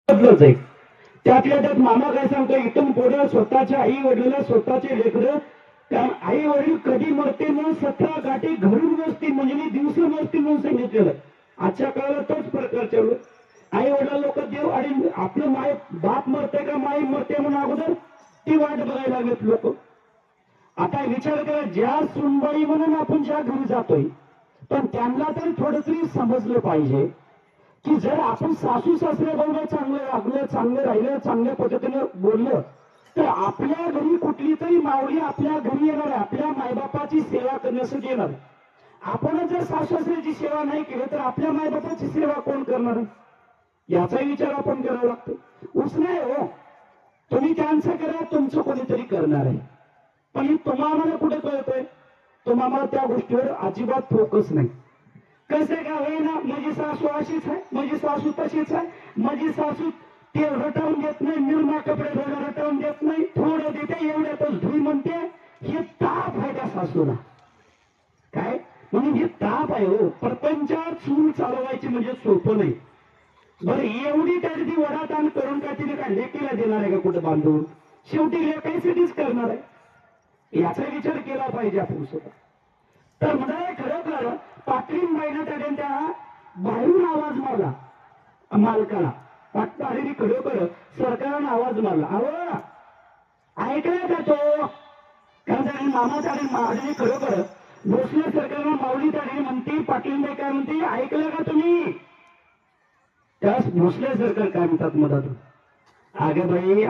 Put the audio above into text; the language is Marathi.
बदलच आहे. त्यातल्या त्यात मामा काय सांगतो, इथून पुढे स्वतःच्या आई वडिलांना स्वतःचे लेकरं, कारण आई वडील कधी मरते न 17 गाठी घरून मोजतील, म्हणजे मी दिवस मोजतील म्हणून सांगितलेलं. आजच्या काळाला तोच प्रकार चालू. आई वडील लोक देव आणि आपलं माय बाप मरते का माई मरते म्हणून अगोदर ती वाट बघायला लागलेत लोक. आता विचार करा, ज्या सुनबाई म्हणून आपण ज्या घरी जातोय, पण त्यांना तरी थोडं तरी समजलं पाहिजे की जर आपण सासू सासरे बरोबर चांगलं वागलं, चांगलं राहिलं, चांगल्या पद्धतीने बोललं, तर आपल्या घरी कुठली तरी मावळी आपल्या घरी येणार आहे, आपल्या मायबापाची सेवा करण्यासाठी येणार आहे. आपणच जर सासू सासऱ्याची सेवा नाही केली तर आपल्या मायबापाची सेवा कोण करणार आहे, याचा विचार आपण करावा लागतो. उच नाही हो, तुम्ही त्यांचं करा, तुमचं कोणीतरी करणार आहे. पण हे तुम्हाला कुठे कळतंय, तुम्हाला त्या गोष्टीवर अजिबात फोकस नाही. कसं का होईना, माझी सासू अशीच आहे, माझी सासू तशीच आहे, माझी सासू तेल रटवून देत नाही, निरमा कपडे धुणं रटवून देत नाही, थोडं देते एवढ्यातच धुई म्हणते. हे ताप आहे त्या सासूला, काय म्हणून हे ताप आहे हो. प्रपंचात चूल चालवायची म्हणजे सोपं नाही. बरं एवढी त्याची ती वडाताण करून का तिने काय लेकीला देणार आहे का कुठं बांधून, शेवटी लेकायसाठीच करणार आहे. याचा विचार केला पाहिजे आपण सुद्धा. तर म्हणजे खरोखर पाटलीन बाईनं त्या बाहेरून आवाज मारला मालकाला, पाटलाने खरोखर सरकारनं आवाज मारला, अहो ऐकला का तो, कारण त्याने मामा त्याने माझ्याने खरोखर भोसले सरकारनं माऊली त्याने म्हणते, पाटील बाई काय म्हणते, ऐकलं का तुम्ही. त्यास भोसले सरकार काय म्हणतात मधातून, अगे बाई